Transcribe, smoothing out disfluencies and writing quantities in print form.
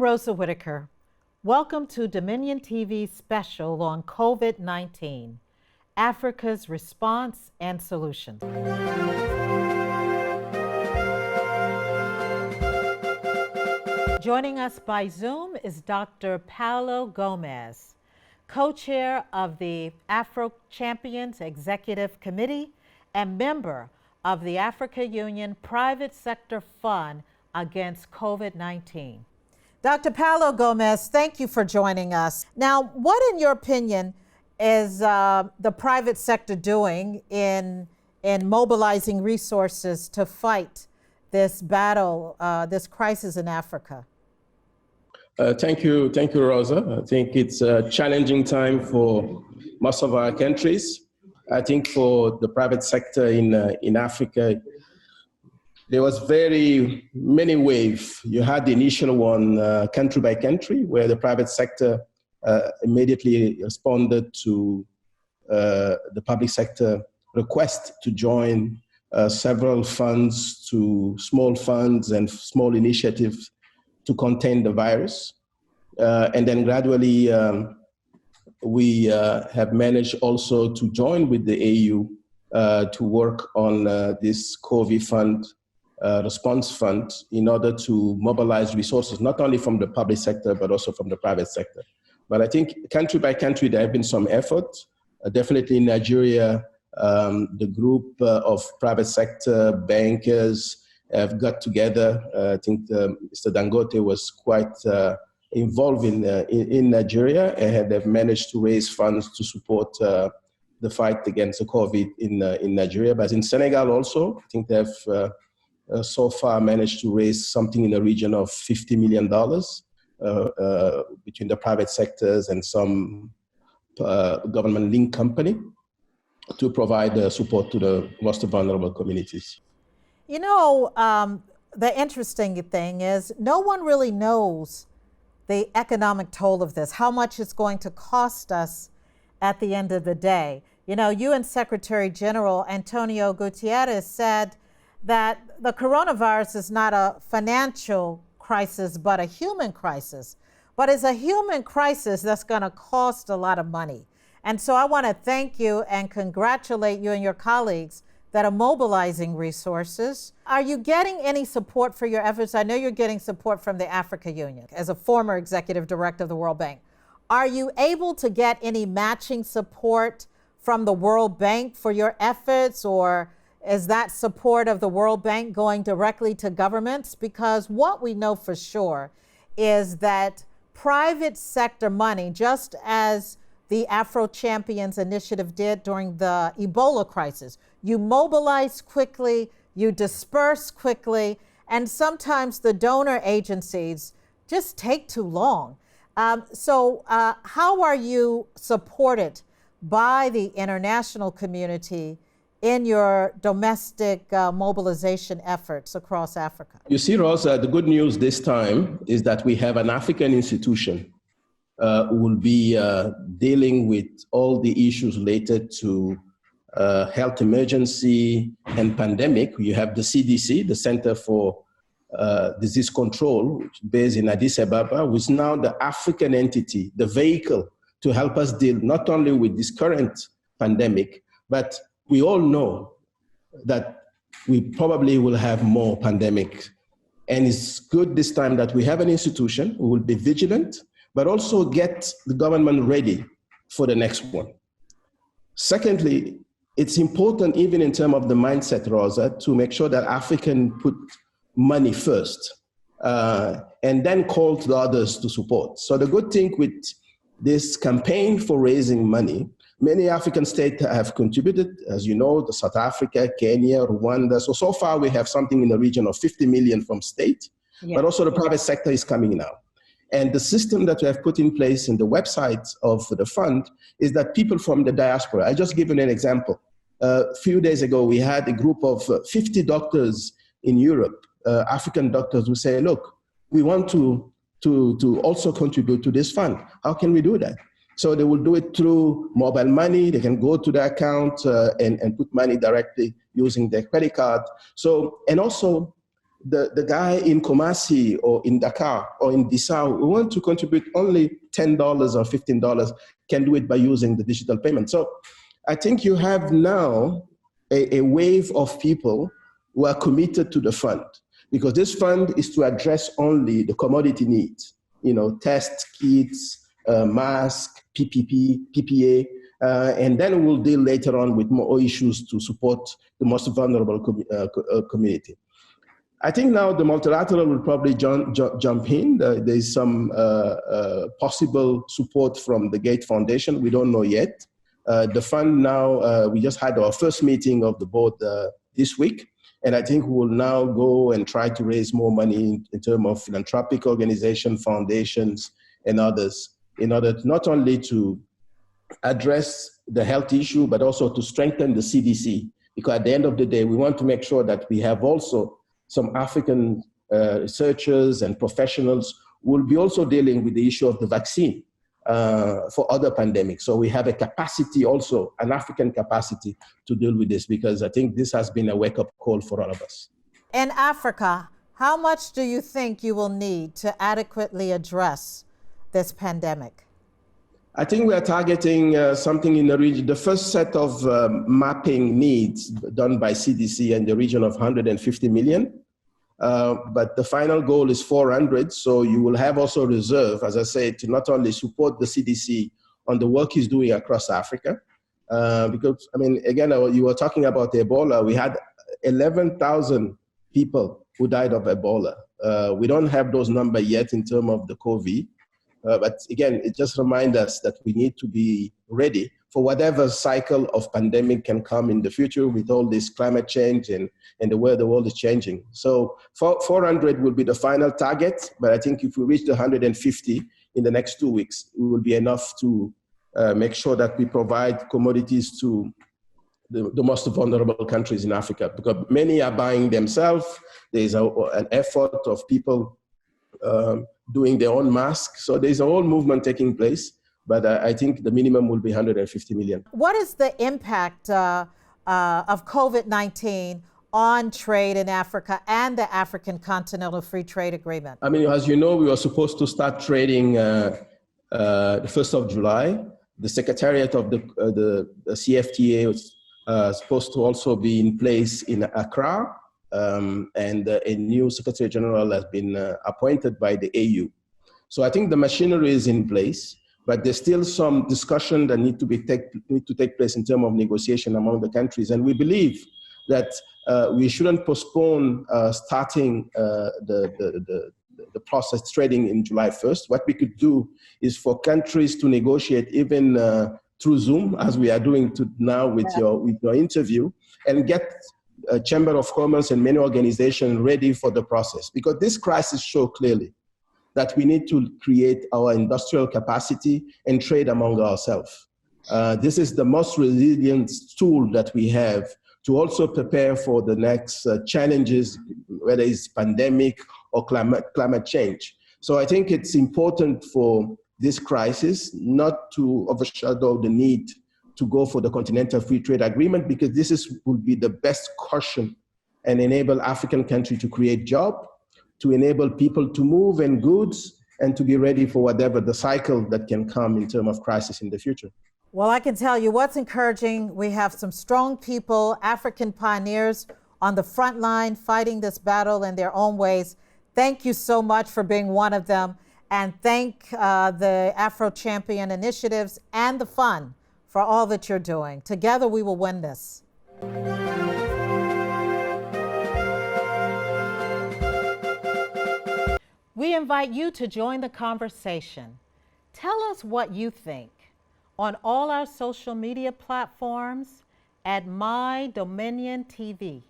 I'm Rosa Whitaker. Welcome to Dominion TV's special on COVID-19, Africa's Response and Solutions. Joining us by Zoom is Dr. Paulo Gomes, co-chair of the AfroChampions Executive Committee and member of the Africa Union Private Sector Fund against COVID-19. Dr. Paulo Gomes, thank you for joining us. Now, what in your opinion is the private sector doing in mobilizing resources to fight this battle, this crisis in Africa? Thank you, Rosa. I think it's a challenging time for most of our countries. I think for the private sector in Africa, there was very many waves. You had the initial one, country by country, where the private sector immediately responded to the public sector request to join several funds, to small funds and small initiatives to contain the virus. And then gradually, we have managed also to join with the AU to work on this COVID fund, response fund, in order to mobilize resources, not only from the public sector, but also from the private sector. But I think country by country, there have been some effort. Definitely in Nigeria, the group of private sector bankers have got together. I think Mr. Dangote was quite involved in Nigeria, and they've managed to raise funds to support the fight against the COVID in Nigeria. But in Senegal also, I think they've so far managed to raise something in the region of $50 million between the private sectors and some government-linked company to provide support to the most vulnerable communities. You know, the interesting thing is no one really knows the economic toll of this, how much it's going to cost us at the end of the day. You know, UN Secretary General Antonio Guterres said that the coronavirus is not a financial crisis, but a human crisis. But it's a human crisis that's going to cost a lot of money. And so I want to thank you and congratulate you and your colleagues that are mobilizing resources. Are you getting any support for your efforts? I know you're getting support from the Africa Union as a former executive director of the World Bank. Are you able to get any matching support from the World Bank for your efforts, or is that support of the World Bank going directly to governments? Because what we know for sure is that private sector money, just as the AfroChampions initiative did during the Ebola crisis, you mobilize quickly, you disperse quickly, and sometimes the donor agencies just take too long. So how are you supported by the international community in your domestic mobilization efforts across Africa? You see, Rosa, the good news this time is that we have an African institution who will be dealing with all the issues related to health emergency and pandemic. You have the CDC, the Center for Disease Control, which is based in Addis Ababa, which is now the African entity, the vehicle to help us deal not only with this current pandemic, but we all know that we probably will have more pandemics. And it's good this time that we have an institution who will be vigilant, but also get the government ready for the next one. Secondly, it's important, even in terms of the mindset, Rosa, to make sure that Africans put money first and then call to the others to support. So the good thing with this campaign for raising money, many African states have contributed, as you know, the South Africa, Kenya, Rwanda. So far we have something in the region of 50 million from state, but also the private sector is coming now. And the system that we have put in place in the website of the fund is that people from the diaspora, I just give you an example. A few days ago, we had a group of 50 doctors in Europe, African doctors who say, look, we want to also contribute to this fund. How can we do that? So they will do it through mobile money. They can go to the account and put money directly using their credit card. So, and also the guy in Kumasi or in Dakar or in Bissau who want to contribute only $10 or $15 can do it by using the digital payment. So I think you have now a wave of people who are committed to the fund, because this fund is to address only the commodity needs, test kits, mask, PPA, and then we'll deal later on with more issues to support the most vulnerable community. I think now the multilateral will probably jump in. There's some possible support from the Gates Foundation. We don't know yet. The fund now, we just had our first meeting of the board this week. And I think we will now go and try to raise more money in terms of philanthropic organizations, foundations, and others, in order not only to address the health issue, but also to strengthen the CDC. Because at the end of the day, we want to make sure that we have also some African researchers and professionals who will be also dealing with the issue of the vaccine for other pandemics. So we have a capacity also, an African capacity to deal with this, because I think this has been a wake-up call for all of us. In Africa, how much do you think you will need to adequately address this pandemic? I think we are targeting something in the region. The first set of mapping needs done by CDC in the region of 150 million. But the final goal is 400. So you will have also reserve, as I said, to not only support the CDC on the work he's doing across Africa. Because, I mean, again, you were talking about Ebola. We had 11,000 people who died of Ebola. We don't have those numbers yet in terms of the COVID. But again, it just reminds us that we need to be ready for whatever cycle of pandemic can come in the future with all this climate change and the way the world is changing. So 400 will be the final target, but I think if we reach the 150 in the next 2 weeks, it will be enough to make sure that we provide commodities to the most vulnerable countries in Africa, because many are buying themselves. There's an effort of people doing their own masks. So there's a whole movement taking place, but I think the minimum will be 150 million. What is the impact of COVID-19 on trade in Africa and the African Continental Free Trade Agreement? I mean, as you know, we were supposed to start trading the 1st of July. The Secretariat of the CFTA was supposed to also be in place in Accra. And a new Secretary General has been appointed by the AU. So I think the machinery is in place, but there's still some discussion that need to take place in terms of negotiation among the countries. And we believe that we shouldn't postpone starting the process trading in July 1st. What we could do is for countries to negotiate even through Zoom, as we are doing now with your interview, and get a Chamber of Commerce and many organizations ready for the process. Because this crisis shows clearly that we need to create our industrial capacity and trade among ourselves. This is the most resilient tool that we have to also prepare for the next challenges, whether it's pandemic or climate change. So I think it's important for this crisis not to overshadow the need to go for the Continental Free Trade Agreement, because this will be the best caution and enable African countries to create jobs, to enable people to move and goods, and to be ready for whatever the cycle that can come in terms of crisis in the future. Well, I can tell you what's encouraging. We have some strong people, African pioneers on the front line fighting this battle in their own ways. Thank you so much for being one of them. And thank the AfroChampion initiatives and the fund for all that you're doing. Together we will win this. We invite you to join the conversation. Tell us what you think on all our social media platforms at My Dominion TV.